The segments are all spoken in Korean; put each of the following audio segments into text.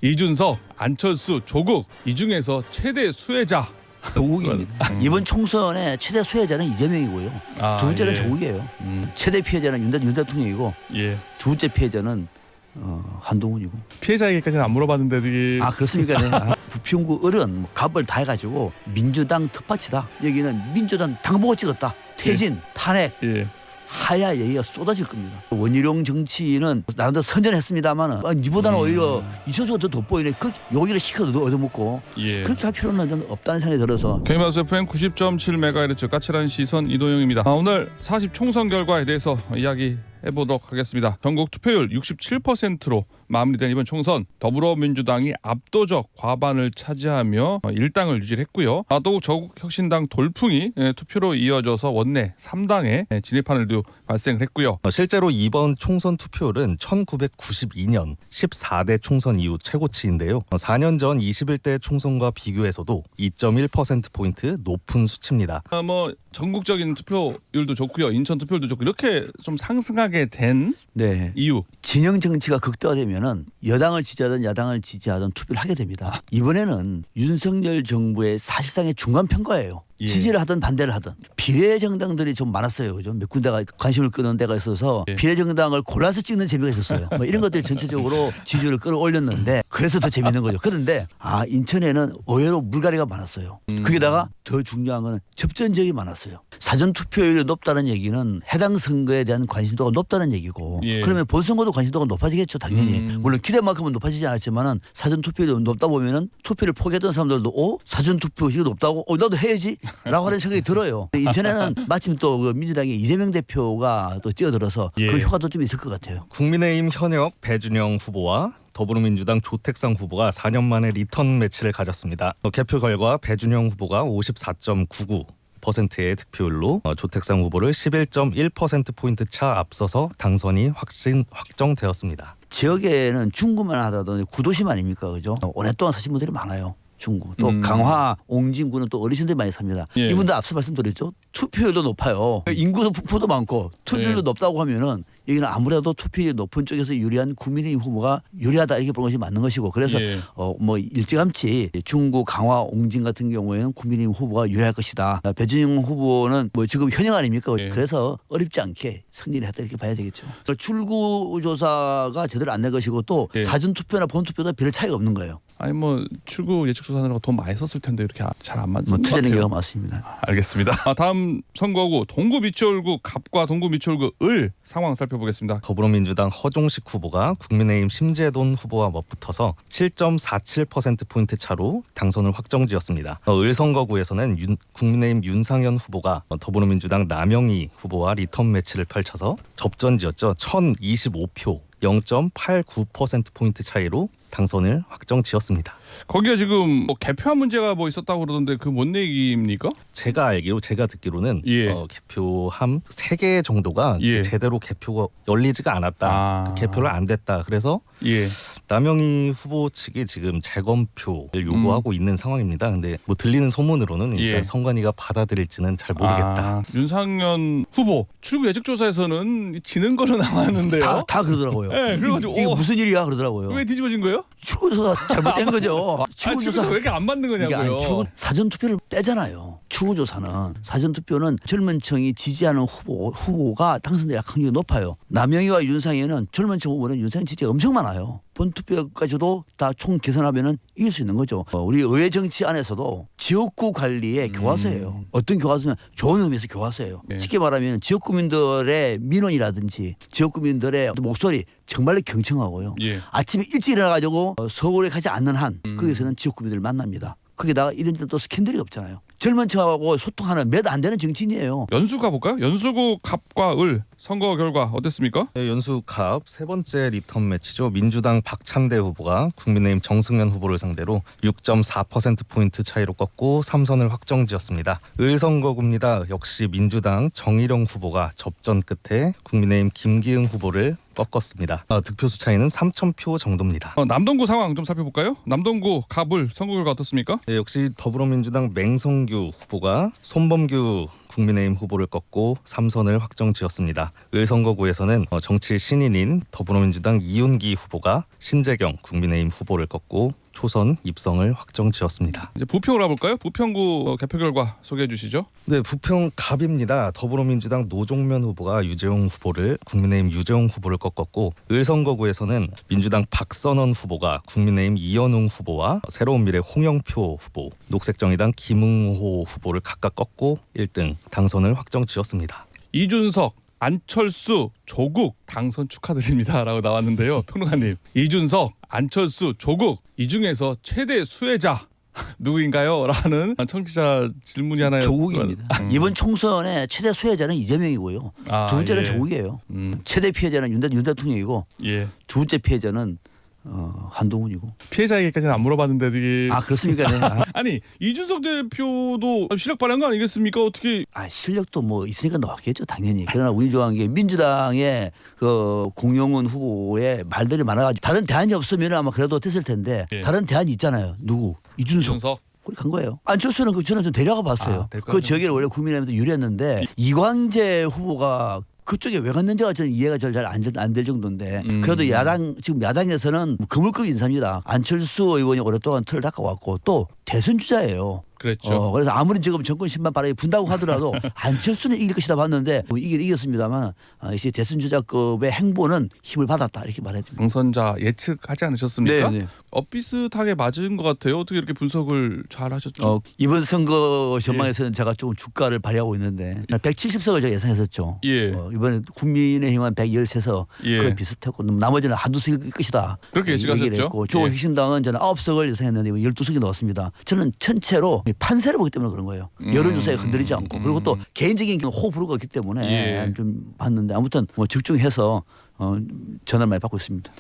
이준석, 안철수, 조국 이 중에서 최대 수혜자 조국입니다. 이번 총선의 최대 수혜자는 이재명이고요. 두 번째는 예. 조국이에요. 최대 피해자는 윤 대통령이고 예. 두 번째 피해자는 한동훈이고. 피해자에게까지는 안 물어봤는데 되게 아 그렇습니까? 네. 부평구 어른 갑을 다 해가지고 민주당 턱받치다. 여기는 민주당 당보고 찍었다. 퇴진, 탄핵. 예. 하야 얘기가 쏟아질 겁니다. 원희룡 정치인은 나름대로 선전했습니다만은 니보다는 오히려 이천수가 더 돋보이네. 그 여기를 시켜도 얻어먹고 예. 그렇게 할 필요는 저는 없다는 생각이 들어서. KBS FM 90.7MHz 까칠한 시선 이도영입니다. 오늘 40 총선 결과에 대해서 이야기해보도록 하겠습니다. 전국 투표율 67%로 마무리된 이번 총선 더불어민주당이 압도적 과반을 차지하며 일당을 유지했고요. 또 저국혁신당 돌풍이 투표로 이어져서 원내 3당에 진입하는 일도 발생을 했고요. 실제로 이번 총선 투표율은 1992년 14대 총선 이후 최고치인데요. 4년 전 21대 총선과 비교해서도 2.1%포인트 높은 수치입니다. 전국적인 투표율도 좋고요. 인천 투표율도 좋고 이렇게 좀 상승하게 된 네. 이유. 진영 정치가 극대화되면은 여당을 지지하든 야당을 지지하든 투표를 하게 됩니다. 이번에는 윤석열 정부의 사실상의 중간 평가예요. 예. 지지를 하든 반대를 하든 비례 정당들이 좀 많았어요. 그죠? 몇 군데가 관심을 끄는 데가 있어서 예. 비례 정당을 골라서 찍는 재미가 있었어요. 이런 것들이 전체적으로 지지율을 끌어올렸는데 그래서 더 재밌는 거죠. 그런데 인천에는 의외로 물갈이가 많았어요. 거기다가 더 중요한 거는 접전 지역이 많았어요. 사전 투표율이 높다는 얘기는 해당 선거에 대한 관심도가 높다는 얘기고 예. 그러면 본선거도 관심도가 높아지겠죠. 당연히. 물론 기대만큼은 높아지지 않았지만은 사전 투표율이 높다 보면은 투표를 포기했던 사람들도 사전 투표율이 높다고 나도 해야지 라고 하는 생각이 들어요. 인천에는 마침 또 그 민주당의 이재명 대표가 또 뛰어들어서 예. 그 효과도 좀 있을 것 같아요. 국민의힘 현역 배준영 후보와 더불어민주당 조택상 후보가 4년 만에 리턴 매치를 가졌습니다. 개표 결과 배준영 후보가 54.99%의 득표율로 조택상 후보를 11.1%포인트 차 앞서서 당선이 확정되었습니다. 지역에는 중구만 하더라도 구도심 아닙니까? 그죠? 오랫동안 사신 분들이 많아요. 중구 또 강화, 옹진구는 또 어르신들이 많이 삽니다. 예. 이분들 앞서 말씀드렸죠. 투표율도 높아요. 인구 분포도 많고 투표율도 예. 높다고 하면은 여기는 아무래도 투표율이 높은 쪽에서 유리한 국민의힘 후보가 유리하다 이렇게 보는 것이 맞는 것이고 그래서 예. 일찌감치 중구, 강화, 옹진 같은 경우에는 국민의힘 후보가 유리할 것이다. 배준영 후보는 지금 현역 아닙니까? 예. 그래서 어렵지 않게 승리를 했다 이렇게 봐야 되겠죠. 출구조사가 제대로 안 된 것이고 또 예. 사전투표나 본투표도 별 차이가 없는 거예요. 출구 예측조사하느라고 돈 많이 썼을 텐데 이렇게 잘 안 맞는 것 투자된 같아요. 경우가 많습니다. 알겠습니다. 다음 선거구 동구 미추홀구 갑과 동구 미추홀구 을 상황 살펴보겠습니다. 더불어민주당 허종식 후보가 국민의힘 심재돈 후보와 맞붙어서 7.47%포인트 차로 당선을 확정지었습니다. 을 선거구에서는 국민의힘 윤상현 후보가 더불어민주당 남영희 후보와 리턴 매치를 펼쳐서 접전지었죠. 1025표 0.89%포인트 차이로 당선을 확정지었습니다. 거기에 지금 개표한 문제가 있었다고 그러던데 그 뭔 얘기입니까? 제가 듣기로는 예. 개표함 3개 정도가 예. 제대로 개표가 열리지가 않았다. 개표를 안 됐다. 그래서 예. 남영희 후보 측이 지금 재검표를 요구하고 있는 상황입니다. 근데 들리는 소문으로는 일단 예. 선관위가 받아들일지는 잘 모르겠다. 윤상현 후보 출구 예측조사에서는 지는 걸로 나왔는데요. 다 그러더라고요. 네, 그래가지고 이게 무슨 일이야 그러더라고요. 왜 뒤집어진 거예요? 출구조사 잘못된 거죠. 출구조사 왜 이렇게 안 맞는 거냐고요. 사전투표를 빼잖아요. 출구조사는 사전투표는 젊은 층이 지지하는 후보가 당선될 확률이 높아요. 남영희와 윤상현은 젊은 층 후보는 윤상현 지지가 엄청 많아요. 본투표까지도 다 총 계산하면은 이길 수 있는 거죠. 우리 의회 정치 안에서도 지역구 관리의 교과서예요. 어떤 교과서는 좋은 의미에서 교과서예요. 네. 쉽게 말하면 지역구민들의 민원이라든지 지역구민들의 목소리 정말로 경청하고요. 예. 아침에 일찍 일어나가지고 서울에 가지 않는 한 거기서는 지역구민들을 만납니다. 거기다가 이런 데는 또 스캔들이 없잖아요. 젊은 층하고 소통하는 몇 안 되는 정치인이에요. 연수 가볼까요? 연수구 갑과 을 선거 결과 어땠습니까? 연수 갑 세 번째 리턴 매치죠. 민주당 박찬대 후보가 국민의힘 정승현 후보를 상대로 6.4%포인트 차이로 꺾고 3선을 확정지었습니다. 을 선거구입니다. 역시 민주당 정일영 후보가 접전 끝에 국민의힘 김기흥 후보를 꺾었습니다. 득표수 차이는 3,000표 정도입니다. 남동구 상황 좀 살펴볼까요? 남동구 갑을 선거 결과 어떻습니까? 역시 더불어민주당 맹성균 이준규 후보가 손범규 국민의힘 후보를 꺾고 3선을 확정지었습니다. 을선거구에서는 정치 신인인 더불어민주당 이윤기 후보가 신재경 국민의힘 후보를 꺾고 초선 입성을 확정지었습니다. 이제 부평으로 가볼까요? 부평구 개표 결과 소개해 주시죠. 네, 부평 갑입니다. 더불어민주당 노종면 후보가 유재용 후보를 국민의힘 유재용 후보를 꺾었고 을선거구에서는 민주당 박선원 후보가 국민의힘 이현웅 후보와 새로운미래 홍영표 후보, 녹색정의당 김웅호 후보를 각각 꺾고 1등 당선을 확정지었습니다. 이준석, 안철수, 조국 당선 축하드립니다라고 나왔는데요. 평론가님, 이준석, 안철수, 조국 이 중에서 최대 수혜자 누구인가요? 라는 청취자 질문이 하나 조국입니다. 이번 총선의 최대 수혜자는 이재명이고요. 두 번째는 조국이에요. 최대 피해자는 윤 대통령이고 예. 두 번째 피해자는 한동훈이고. 피해자에게까지는 안 물어봤는데 이게 그렇습니까? 네. 아니 이준석 대표도 실력 발휘한 거 아니겠습니까? 어떻게 실력도 뭐 있으니까 나왔겠죠, 당연히. 그러나 운이 좋아한 게 민주당의 그 공용훈 후보의 말들이 많아가지고 다른 대안이 없으면 아마 그래도 됐을 텐데 예. 다른 대안이 있잖아요. 누구? 이준석. 그렇게 간 거예요. 안철수는 저는 좀 데려가 봤어요. 그 지역에는 원래 국민의힘도 유리했는데 이광재 후보가 그쪽에 왜 갔는지가 저는 이해가 잘 안 될 정도인데 그래도 지금 야당에서는 거물급 인사입니다. 안철수 의원이 오랫동안 틀을 닦아왔고 또 대선 주자예요. 그랬죠. 그래서 아무리 지금 정권 신반 바람이 분다고 하더라도 안철수는 이길 것이다 봤는데 이겼습니다만 이제 대선 주자급의 행보는 힘을 받았다 이렇게 말해야 됩니다. 당선자 예측하지 않으셨습니까? 네. 비슷하게 맞은 것 같아요. 어떻게 이렇게 분석을 잘 하셨죠? 이번 선거 전망에서는 제가 조금 주가를 발휘하고 있는데 170석을 제가 예상했었죠. 예. 이번에 국민의힘은 113석 예. 그걸 비슷했고 나머지는 한두 석일 것이다. 그렇게 예측하셨죠. 조국혁신당은 저는 9석을 예상했는데 12석이 나왔습니다. 저는 전체로 판세를 보기 때문에 그런 거예요. 여론조사에 흔들리지 않고 그리고 또 개인적인 호불호가 있기 때문에 좀 봤는데 아무튼 뭐 집중해서 전화를 많이 받고 있습니다.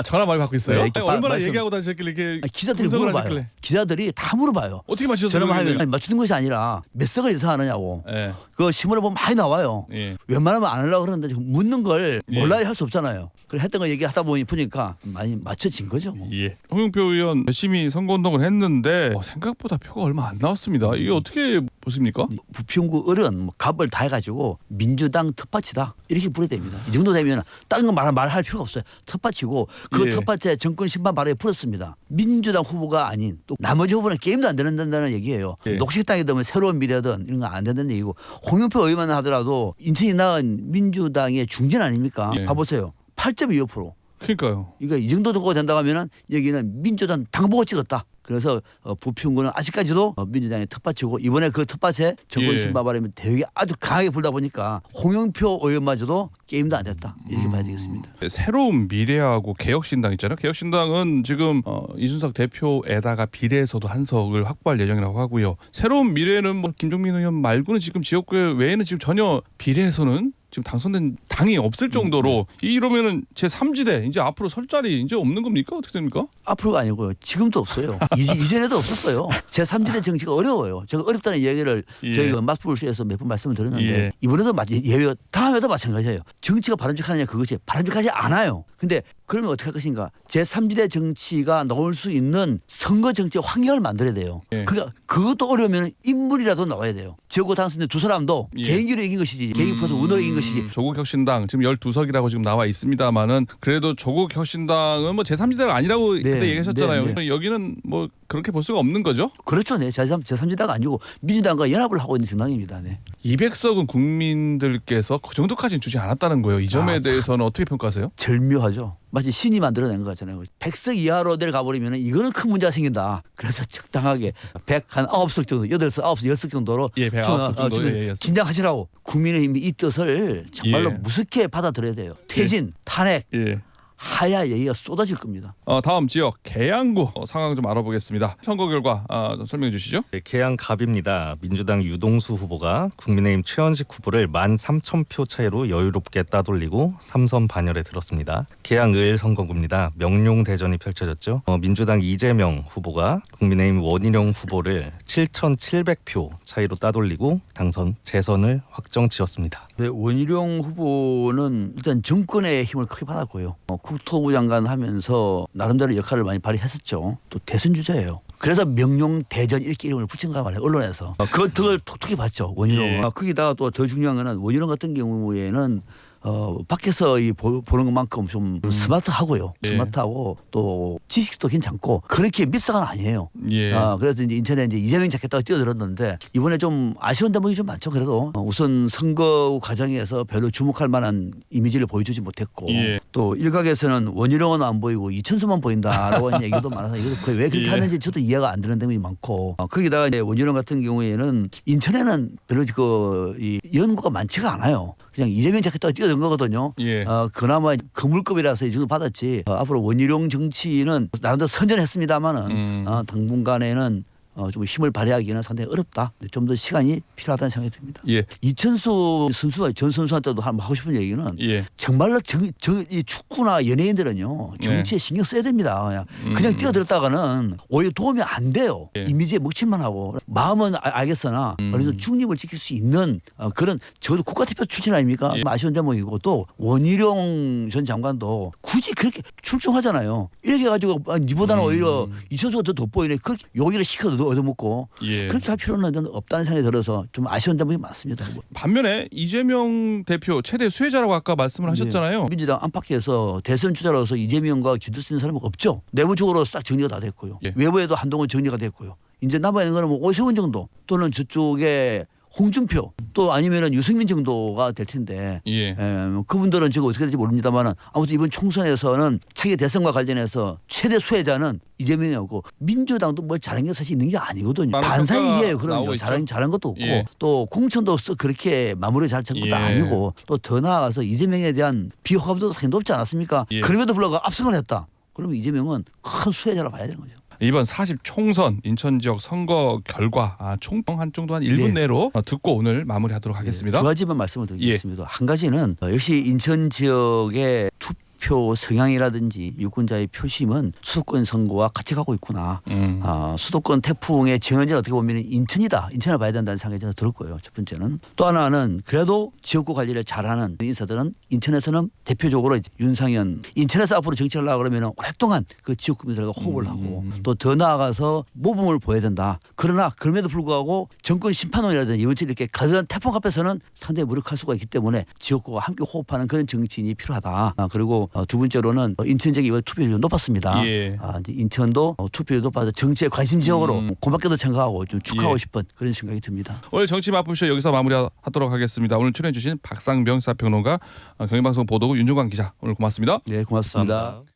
전화 많이 받고 있어요? 네, 얼마나 얘기하고 다니셨길래 이렇게 기자들이 분석을 물어봐요. 하셨길래. 기자들이 다 물어봐요. 어떻게 맞추셨어요? 전화만 하면 맞추는 것이 아니라 몇 석을 예상하느냐고. 예. 그 신문에 보면 많이 나와요. 예. 웬만하면 안 하려고 그러는데 지금 묻는 걸 몰라야 할 수 없잖아요. 그래 했던 거 얘기하다 보니까 많이 맞춰진 거죠. 뭐. 예. 홍영표 의원 열심히 선거운동을 했는데 생각보다 표가 얼마 안 나왔습니다. 이게 어떻게 보십니까? 부평구 을은 갑을 다 해가지고 민주당 텃밭이다 이렇게 부르야 됩니다. 이 정도 되면 다른 거 말할 필요가 없어요. 텃밭이고 그 텃밭에 정권 심판 바람에 풀었습니다. 민주당 후보가 아닌 또 나머지 후보는 게임도 안 된다는 얘기예요. 녹색당이든 새로운 미래든 이런 거 안 된다는 얘기고 홍영표 의원만 하더라도 인천이 낳은 민주당의 중진 아닙니까? 봐보세요. 8.25%. 그러니까요. 그러니까 이 정도 도가 된다고 하면은 여기는 민주당 당보고 찍었다. 그래서 부평구는 아직까지도 민주당의 텃밭이고 이번에 그 텃밭에 정권 심판 바람이 되게 아주 강하게 불다 보니까 홍영표 의원마저도 게임도 안 됐다. 이렇게 봐야 되겠습니다. 새로운 미래하고 개혁신당 있잖아요. 개혁신당은 지금 이준석 대표에다가 비례에서도 한 석을 확보할 예정이라고 하고요. 새로운 미래는 뭐 김종민 의원 말고는 지금 지역구에 외에는 지금 전혀 비례에서는 지금 당선된 당이 없을 정도로 이러면은 제 3지대 이제 앞으로 설 자리 이제 없는 겁니까? 어떻게 됩니까? 앞으로가 아니고요. 지금도 없어요. 이전에도 없었어요. 제 3지대 정치가 어려워요. 제가 어렵다는 얘기를 저희가 맞불쇼에서 몇 번 말씀을 드렸는데 이번에도 예외 다음에도 마찬가지예요. 정치가 바람직하느냐 그것이 바람직하지 않아요. 근데 그러면 어떻게 할 것인가? 제 3지대 정치가 나올 수 있는 선거 정치 환경을 만들어야 돼요. 그러니까 그것도 어려우면 인물이라도 나와야 돼요. 지역구 당선된 두 사람도 개인기로 이긴 것이지 개인 플러스 운으로 이긴 것이지. 조국혁신당 지금 12석이라고 지금 나와 있습니다만은 그래도 조국혁신당은 뭐 제3지대가 아니라고 그때 얘기하셨잖아요. 여기는 뭐 그렇게 볼 수가 없는 거죠? 그렇죠. 네. 제3지대가 아니고 민주당과 연합을 하고 있는 정당입니다. 네. 200석은 국민들께서 그 정도까지는 주지 않았다는 거예요. 이 점에 대해서는 어떻게 평가하세요? 절묘하죠. 마치 신이 만들어낸 것 같잖아요. 100석 이하로 내려가 버리면 이거는 큰 문제가 생긴다. 그래서 적당하게 109석 정도, 8석, 9석, 10석 정도로 109석 정도 긴장하시라고 국민의힘이 이 뜻을 정말로 무섭게 받아들여야 돼요. 퇴진, 탄핵. 하야 얘기가 쏟아질 겁니다. 다음 지역 계양구 상황 좀 알아보겠습니다. 선거 결과 좀 설명해 주시죠. 네, 계양 갑입니다. 민주당 유동수 후보가 국민의힘 최현식 후보를 13,000표 차이로 여유롭게 따돌리고 3선 반열에 들었습니다. 계양 을 선거구입니다. 명룡 대전이 펼쳐졌죠. 민주당 이재명 후보가 국민의힘 원희룡 후보를 7,700표 차이로 따돌리고 당선 재선을 확정지었습니다. 네, 원희룡 후보는 일단 정권의 힘을 크게 받았고요. 국토부 장관 하면서 나름대로 역할을 많이 발휘했었죠. 또 대선 주자예요. 그래서 명룡 대전 이렇게 이름을 붙인가 말이에요. 언론에서. 그 덕을 톡톡히 봤죠. 원희룡은. 예. 거기다가 또 더 중요한 거는 원희룡 같은 경우에는 밖에서 보는 것만큼 좀 스마트하고요. 예. 스마트하고 또 지식도 괜찮고 그렇게 밉사가 아니에요. 예. 그래서 이제 인천에 이제 이재명 잡겠다고 뛰어들었는데 이번에 좀 아쉬운 대목이 좀 많죠. 그래도 우선 선거 과정에서 별로 주목할 만한 이미지를 보여주지 못했고 예. 또 일각에서는 원희룡은 안 보이고 이천수만 보인다라고 하는 얘기도 많아서 이거 왜 그렇게 예. 하는지 저도 이해가 안 되는 대목이 많고 거기다가 이제 원희룡 같은 경우에는 인천에는 별로 이 연구가 많지가 않아요. 그냥 이재명 잡겠다고 뛰어든 거거든요. 예. 그나마 그물급이라서 이 정도 받았지. 앞으로 원희룡 정치는 나름대로 선전했습니다마는 당분간에는 좀 힘을 발휘하기는 상당히 어렵다. 좀 더 시간이 필요하다는 생각이 듭니다. 예. 이천수 선수와 전 선수한테도 하고 싶은 얘기는 예. 정말로 이 축구나 연예인들은요 정치에 신경 써야 됩니다. 그냥 뛰어들었다가는 오히려 도움이 안 돼요. 예. 이미지에 먹칠만 하고 마음은 알겠으나 어느 정도 중립을 지킬 수 있는 그런 저도 국가대표 출신 아닙니까? 예. 아쉬운 대목이고 또 원희룡 전 장관도 굳이 그렇게 출중하잖아요. 이렇게 해가지고 니보다는 오히려 이천수가 더 돋보이네. 그렇게 여기를 시켜도 얻어먹고 예. 그렇게 할 필요는 없다는 생각이 들어서 좀 아쉬운 대목이 많습니다. 반면에 이재명 대표 최대 수혜자라고 아까 말씀을 하셨잖아요. 민주당 안팎에서 대선 주자로서 이재명과 기댈 수 있는 사람은 없죠. 내부적으로 싹 정리가 다 됐고요. 예. 외부에도 한동안 정리가 됐고요. 이제 남아 있는 거는 뭐 오세훈 정도 또는 저쪽에 홍준표 또 아니면은 유승민 정도가 될 텐데 예. 그분들은 지금 어떻게 될지 모릅니다만은 아무튼 이번 총선에서는 차기 대선과 관련해서 최대 수혜자는 이재명이었고 민주당도 뭘 잘한 게 사실 있는 게 아니거든요. 많은 반사이기예요. 평가가 나오고 그럼요. 잘한 것도 없고 예. 또 공천도 그렇게 마무리 잘 된 것도 예. 아니고 또 더 나아가서 이재명에 대한 비호감도 상당히 높지 않았습니까? 예. 그럼에도 불구하고 압승을 했다. 그러면 이재명은 큰 수혜자라 봐야 되는 거죠. 이번 40 총선 인천 지역 선거 결과 총평 한 정도 한 1분 네. 내로 듣고 오늘 마무리하도록 하겠습니다. 두 가지만 말씀을 드리겠습니다. 한 가지는 역시 인천 지역의 투표 성향이라든지 유권자의 표심은 수도권 선거와 같이 가고 있구나. 수도권 태풍의 정원지는 어떻게 보면 인천이다. 인천을 봐야 된다는 생각이 저는 들었고요. 첫 번째는. 또 하나는 그래도 지역구 관리를 잘하는 인사들은 인천에서는 대표적으로 윤상현 인천에서 앞으로 정치를 하려고 그러면 오랫동안 그 지역구민들과 호흡을 하고 또 더 나아가서 모범을 보여야 된다. 그러나 그럼에도 불구하고 정권 심판원이라든지 이번처럼 이렇게 가득한 태풍 앞에서는 상당히 무력할 수가 있기 때문에 지역구와 함께 호흡하는 그런 정치인이 필요하다. 그리고 두 번째로는 인천 지역이 투표율이 높았습니다. 예. 이제 인천도 투표율이 높아서 정치에 관심 지역으로 고맙게도 생각하고 좀 축하하고 예. 싶은 그런 생각이 듭니다. 오늘 정치 맛보쇼 여기서 마무리하도록 하겠습니다. 오늘 출연해 주신 박상병 시사평론가 경향방송 보도국 윤중관 기자 오늘 고맙습니다. 네, 고맙습니다. 감사합니다.